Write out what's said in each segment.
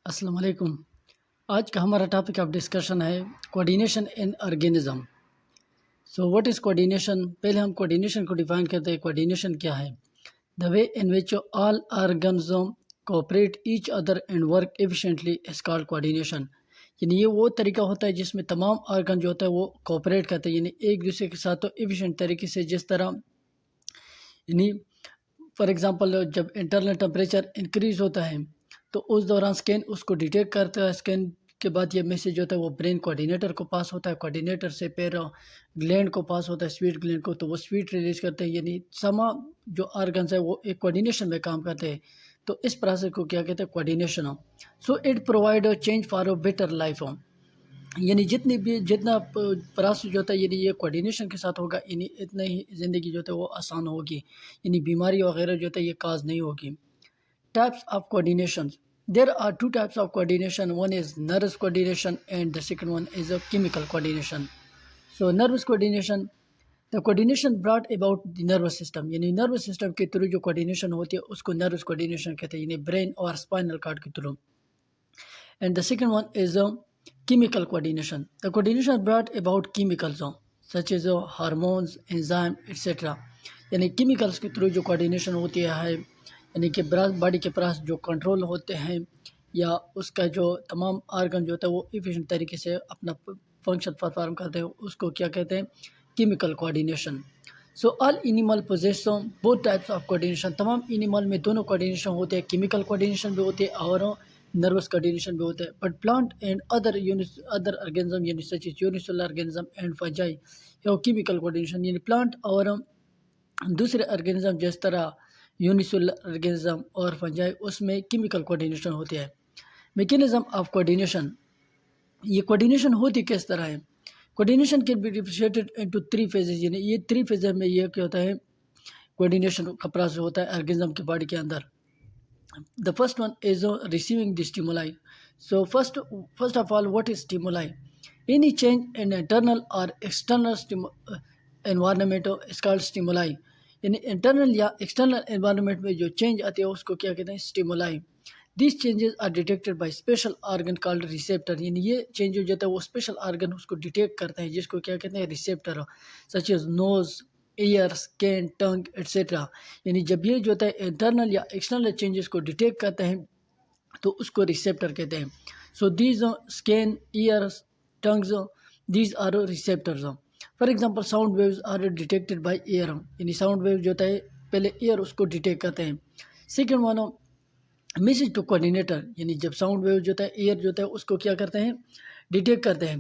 السلام علیکم۔ آج کا ہمارا ٹاپک آف ڈسکشن ہے coordination in organism. So what is coordination? پہلے ہم کوآرڈینیشن کو ڈیفائن کرتے ہیں۔ کوآرڈینیشن کیا ہے؟ The way in which all organism cooperate each other and work efficiently is called coordination. یعنی یہ وہ طریقہ ہوتا ہے جس میں تمام آرگن جو ہوتا ہے وہ کوآپریٹ کرتے ہیں، یعنی ایک دوسرے کے ساتھ تو ایفیشینٹ طریقے سے، جس طرح یعنی فار ایگزامپل جب انٹرنل ٹمپریچر انکریز ہوتا ہے تو اس دوران اسکین اس کو ڈیٹیکٹ کرتا ہے۔ اسکین کے بعد یہ میسیج ہوتا ہے وہ برین کوآرڈینیٹر کو پاس ہوتا ہے، کوآرڈینیٹر سے پھر گلینڈ کو پاس ہوتا ہے، سویٹ گلینڈ کو، تو وہ سویٹ ریلیز کرتے ہیں۔ یعنی سما جو آرگنز ہے وہ ایک کوآرڈینیشن میں کام کرتے ہیں، تو اس پروسیس کو کیا کہتے ہیں؟ Coordination. So it provide change for better life. یعنی جتنا پروسیس جو ہوتا ہے یعنی یہ کوآرڈینیشن کے ساتھ ہوگا، یعنی اتنا ہی زندگی جو ہوتا ہے وہ آسان ہوگی، یعنی بیماری وغیرہ جو ہوتا ہے یہ کاز نہیں ہوگی۔ Types of coordination. There are two types of coordination. One is nervous coordination and the second one is a chemical coordination. So nervous coordination, the coordination brought about the nervous system. یعنی nervous system کے through جو coordination ہوتی ہے اس کو nervous coordination کہتے ہیں، یعنی brain اور spinal cord کے through. And the second one is a chemical coordination. The coordination brought about chemicals such as hormones, enzyme, etc. یعنی chemicals کے تھرو جو coordination ہوتی ہے، یعنی کہ باڈی کے پاس جو کنٹرول ہوتے ہیں یا اس کا جو تمام آرگن جو ہوتا ہے وہ ایفیشینٹ طریقے سے اپنا فنکشن پرفارم کرتے ہیں، اس کو کیا کہتے ہیں؟ Chemical coordination. So all animal possess both types of coordination. تمام اینیمل میں دونوں کوآرڈینیشن ہوتے ہیں، کیمیکل کوآرڈینیشن بھی ہوتے ہیں اور نروس کوآرڈینیشن بھی ہوتے ہیں۔ But plant and other organism یعنی such as unicellular organism and fungi have chemical coordination. یعنی پلانٹ اور دوسرے آرگنزم جس طرح یونیسیلر آرگنزم اور فنجائی اس میں کیمیکل کوآرڈینیشن ہوتی ہے۔ میکینزم آف کوآرڈینیشن، یہ کوآرڈینیشن ہوتی کس طرح ہے؟ Coordination can be differentiated into 3 phases، یعنی یہ 3 phases میں یہ کیا ہوتا ہے؟ کوآرڈینیشن کا پروسیس ہوتا ہے آرگنزم کی باڈی کے اندر۔ The first one is receiving the stimuli. So first of all, what is stimuli? Any change in internal or external environment is called stimuli. یعنی انٹرنل یا ایکسٹرنل انوائرمنٹ میں جو change آتی ہے اس کو کیا کہتے ہیں؟ Stimuli. These changes are detected by special organ called receptor. یعنی یہ چینج جو ہوتا ہے وہ اسپیشل آرگن اس کو ڈیٹیکٹ کرتے ہیں جس کو کیا کہتے ہیں؟ ریسیپٹر، سچ از نوز، ایئر، اسکین، ٹنگ ایٹسیٹرا۔ یعنی جب یہ جو ہوتا ہے انٹرنل یا ایکسٹرنل چینجز کو ڈیٹیکٹ کرتے ہیں تو اس کو ریسیپٹر کہتے ہیں۔ So these skin, ears, tongues, these are receptors. For example sound waves are detected by ear. یعنی ساؤنڈ ویو جو ہوتا ہے پہلے ایئر اس کو ڈیٹیکٹ کرتے ہیں۔ Second one message to coordinator, یعنی جب ساؤنڈ ویو جو ہوتا ہے ایئر جو ہوتا ہے اس کو کیا کرتے ہیں؟ ڈیٹیکٹ کرتے ہیں۔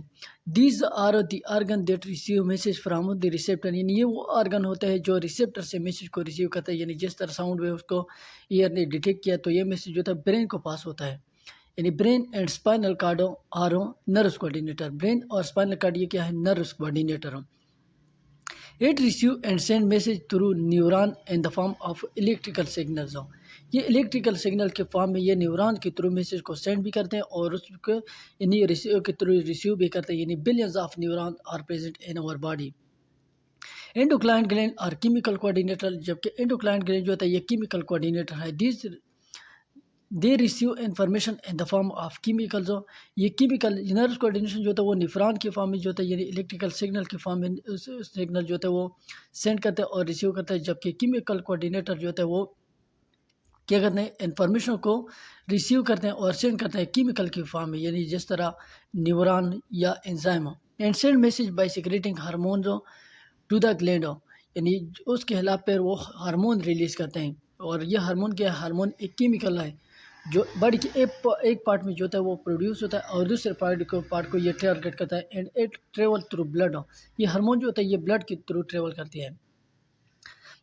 These are the organ that receive message from the receptor. یعنی یہ وہ آرگن ہوتا ہے جو ریسیپٹر سے میسیج کو ریسیو کرتا ہے۔ یعنی جس طرح ساؤنڈ ویو اس کو ایئر نے ڈیٹیکٹ کیا تو یہ میسیج جو ہوتا ہے برین کو پاس ہوتا ہے۔ یعنی brain and spinal cord are nervous coordinator. Brain اور اسپائنل کارڈ یہ کیا ہے؟ Nervous coordinator. It receive and send message through neuron in the form of electrical signals۔ یہ الیکٹریکل سگنل کے فارم میں یہ نیورون کے تھرو میسیج کو سینڈ بھی کرتے ہیں اور اس کو یعنی ریسیو کے تھرو ریسیو بھی کرتے ہیں۔ یعنی billions of neuron are present in our body. Endocrine gland اور کیمیکل کوآرڈینیٹر، جبکہ انڈوکرائن گلینڈ جو ہوتا ہے یہ کیمیکل کوآرڈینیٹر ہے۔ They receive information in the form of chemicals. یہ کیمیکل نروس کوآرڈینیشن جو ہوتا ہے وہ نیفران کے فارم میں جو ہوتا ہے، یعنی الیکٹریکل سگنل کے فارم میں سگنل جو ہوتا ہے وہ سینڈ کرتا ہے اور ریسیو کرتا ہے، جبکہ کیمیکل کوآرڈینیٹر جو ہوتا ہے وہ کیا کرتے ہیں؟ انفارمیشن کو ریسیو کرتے ہیں اور سینڈ کرتے ہیں کیمیکل کے فارم میں، یعنی جس طرح نیورون یا enzyme. And send message by secreting hormones to the gland. یعنی اس کے خلاف پھر وہ ہارمون ریلیز کرتے ہیں، اور یہ ہارمون کیا ہے؟ ہارمون ایک کیمیکل ہے جو باڈی کے ایک پارٹ میں جو ہوتا ہے وہ پروڈیوس ہوتا ہے اور دوسرے پارٹ کو یہ ٹارگیٹ کرتا ہے، and it travel through blood. یہ ہارمون جو ہوتا ہے یہ بلڈ کے تھرو ٹریول کرتی ہے۔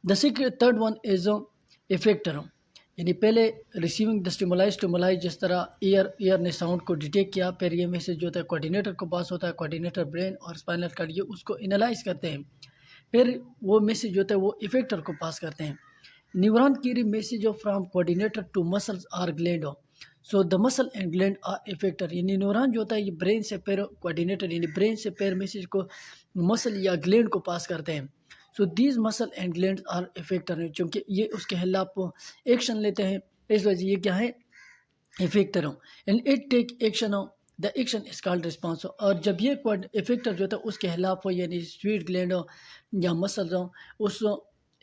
The third one is effector. یعنی پہلے ریسیونگ دا اسٹیمولائی جس طرح ایئر نے ساؤنڈ کو ڈیٹیکٹ کیا، پھر یہ میسیج جو ہوتا ہے کوآرڈینیٹر کو پاس ہوتا ہے، کوآرڈینیٹر برین اور اسپائنل کارڈ یہ اس کو انالائز کرتے ہیں، پھر وہ میسیج جو ہوتا ہے وہ افیکٹر کو پاس کرتے ہیں۔ Neuron carry message from coordinator to muscles or gland. So the muscle and gland are effector۔ یعنی نیورون جو ہوتا ہے یہ برین سے پھر کوآرڈینیٹر یعنی برین سے پھر میسیج کو مسل یا گلینڈ کو پاس کرتے ہیں۔ So these muscle and gland are effector, چونکہ یہ اس کے خلاف ایکشن لیتے ہیں، اس وجہ یہ کیا ہے؟ افیکٹر ہوں اینڈ اٹ ٹیک ایکشن ہو the action is called response ہو. اور جب یہ افیکٹر جو ہوتا ہے اس کے خلاف ہو یعنی سویٹ گلینڈ ہو یا مسل ہو اس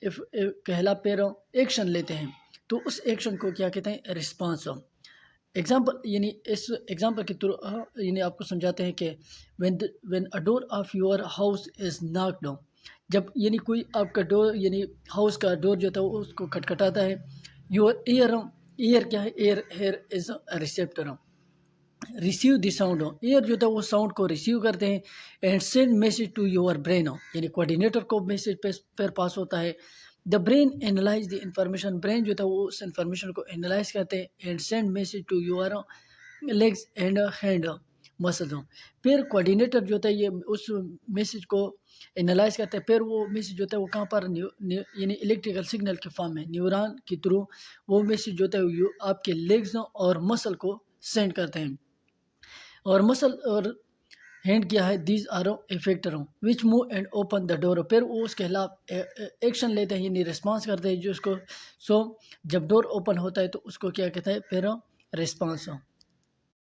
کے خلاف پیروں ایکشن لیتے ہیں تو اس ایکشن کو کیا کہتے ہیں رسپانس ہو. ایگزامپل یعنی اس ایگزامپل کے تھرو یعنی آپ کو سمجھاتے ہیں کہ when a door of your house is knocked down, جب یعنی کوئی آپ کا ڈور یعنی ہاؤس کا ڈور جو تھا وہ اس کو کھٹکھٹاتا ہے. یور ایئر کیا ہے، ear here is receptor, receive the sound ہو، ایئر جو تھا وہ ساؤنڈ کو ریسیو کرتے ہیں and send message to your brain ہو، یعنی کوآرڈینیٹر کو میسج پھر پاس ہوتا ہے. The brain analyse the information, brain جو تھا وہ اس انفارمیشن کو اینالائز کرتے ہیں and send message to your legs and hand muscles ہوں. پھر کوآرڈینیٹر جو ہوتا ہے یہ اس میسج کو اینالائز کرتا ہے، پھر وہ میسج جو ہوتا ہے وہ کہاں پر یعنی الیکٹریکل سگنل کے فارم میں نیوران کے تھرو وہ میسج جو ہوتا ہے وہ آپ کے لیگز اور مسل کو سینڈ کرتے ہیں. اور مسل اور ہینڈ کیا ہے، دیز آر افیکٹر ہوں وچ موو اینڈ اوپن دا ڈور، پھر وہ اس کے خلاف ایکشن لیتے ہیں یعنی ریسپانس کرتے ہیں جو اس کو. سو جب ڈور اوپن ہوتا ہے تو اس کو کیا کہتا ہے پھر ریسپانس ہو.